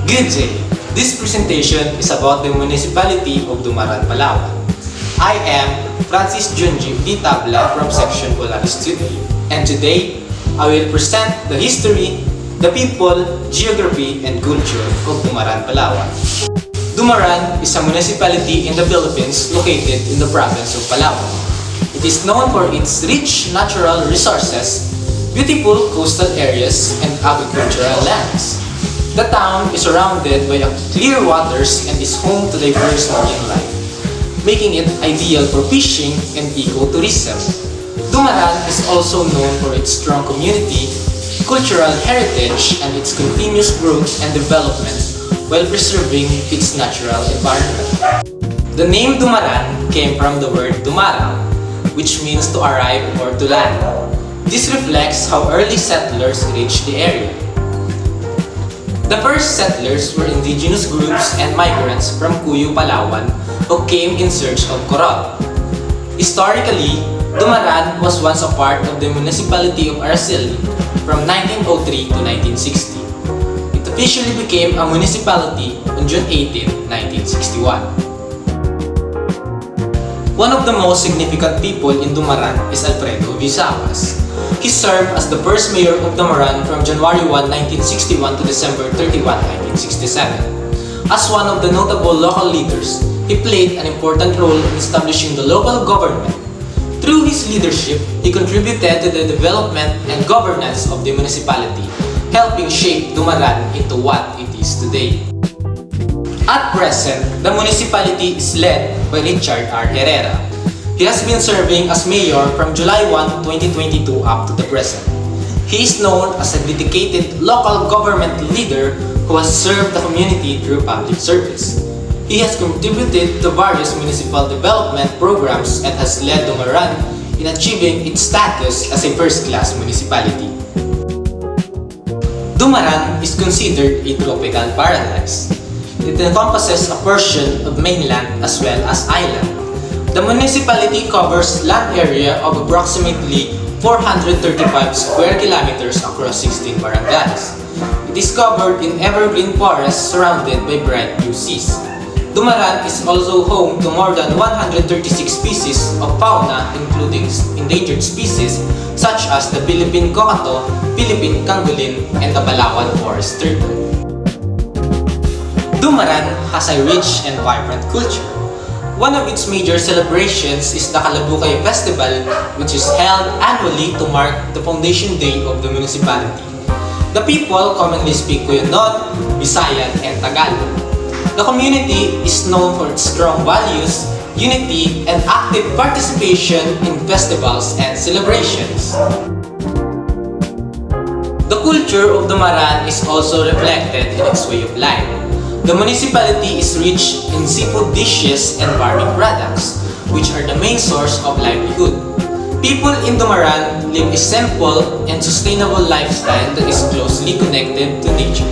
Good day! This presentation is about the municipality of Dumaran, Palawan. I am Francis Junji D. Tabla from Section Polaris Studio, and today I will present the history, the people, geography, and culture of Dumaran, Palawan. Dumaran is a municipality in the Philippines located in the province of Palawan. It is known for its rich natural resources, beautiful coastal areas, and agricultural lands. The town is surrounded by clear waters and is home to diverse marine life, making it ideal for fishing and ecotourism. Dumaran is also known for its strong community, cultural heritage, and its continuous growth and development while preserving its natural environment. The name Dumaran came from the word Dumarang, which means to arrive or to land. This reflects how early settlers reached the area. The first settlers were indigenous groups and migrants from Cuyo, Palawan who came in search of coral. Historically, Dumaran was once a part of the municipality of Araceli from 1903 to 1960. It officially became a municipality on June 18, 1961. One of the most significant people in Dumaran is Alfredo Vizawas. He served as the first mayor of Dumaran from January 1, 1961 to December 31, 1967. As one of the notable local leaders, he played an important role in establishing the local government. Through his leadership, he contributed to the development and governance of the municipality, helping shape Dumaran into what it is today. At present, the municipality is led by Richard R. Herrera. He has been serving as mayor from July 1, 2022 up to the present. He is known as a dedicated local government leader who has served the community through public service. He has contributed to various municipal development programs and has led Dumaran in achieving its status as a first-class municipality. Dumaran is considered a tropical paradise. It encompasses a portion of mainland as well as island. The municipality covers land area of approximately 435 square kilometers across 16 barangays. It is covered in evergreen forests surrounded by bright blue seas. Dumaran is also home to more than 136 species of fauna including endangered species such as the Philippine cocato, Philippine cangolin, and the Palawan forest turtle. Dumaran has a rich and vibrant culture. One of its major celebrations is the Kalabukay Festival, which is held annually to mark the foundation day of the municipality. The people commonly speak Cuyonon, Visayan, and Tagalog. The community is known for its strong values, unity, and active participation in festivals and celebrations. The culture of Dumaran is also reflected in its way of life. The municipality is rich in seafood dishes and farming products, which are the main source of livelihood. People in Dumaran live a simple and sustainable lifestyle that is closely connected to nature.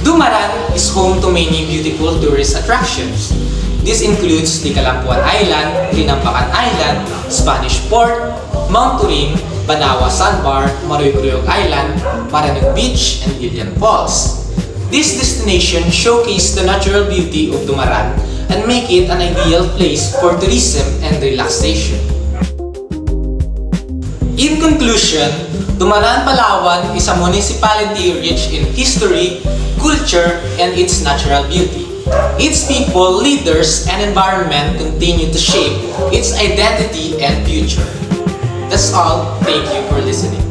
Dumaran is home to many beautiful tourist attractions. This includes the Calampuan Island, Rinampacan Island, Spanish Port, Mount Turing, Banawa Sandbar, Maroy-Cruyog Island, Paranog Beach, and Ilian Falls. These destinations showcase the natural beauty of Dumaran and make it an ideal place for tourism and relaxation. In conclusion, Dumaran, Palawan is a municipality rich in history, culture, and its natural beauty. Its people, leaders, and environment continue to shape its identity and future. That's all. Thank you for listening.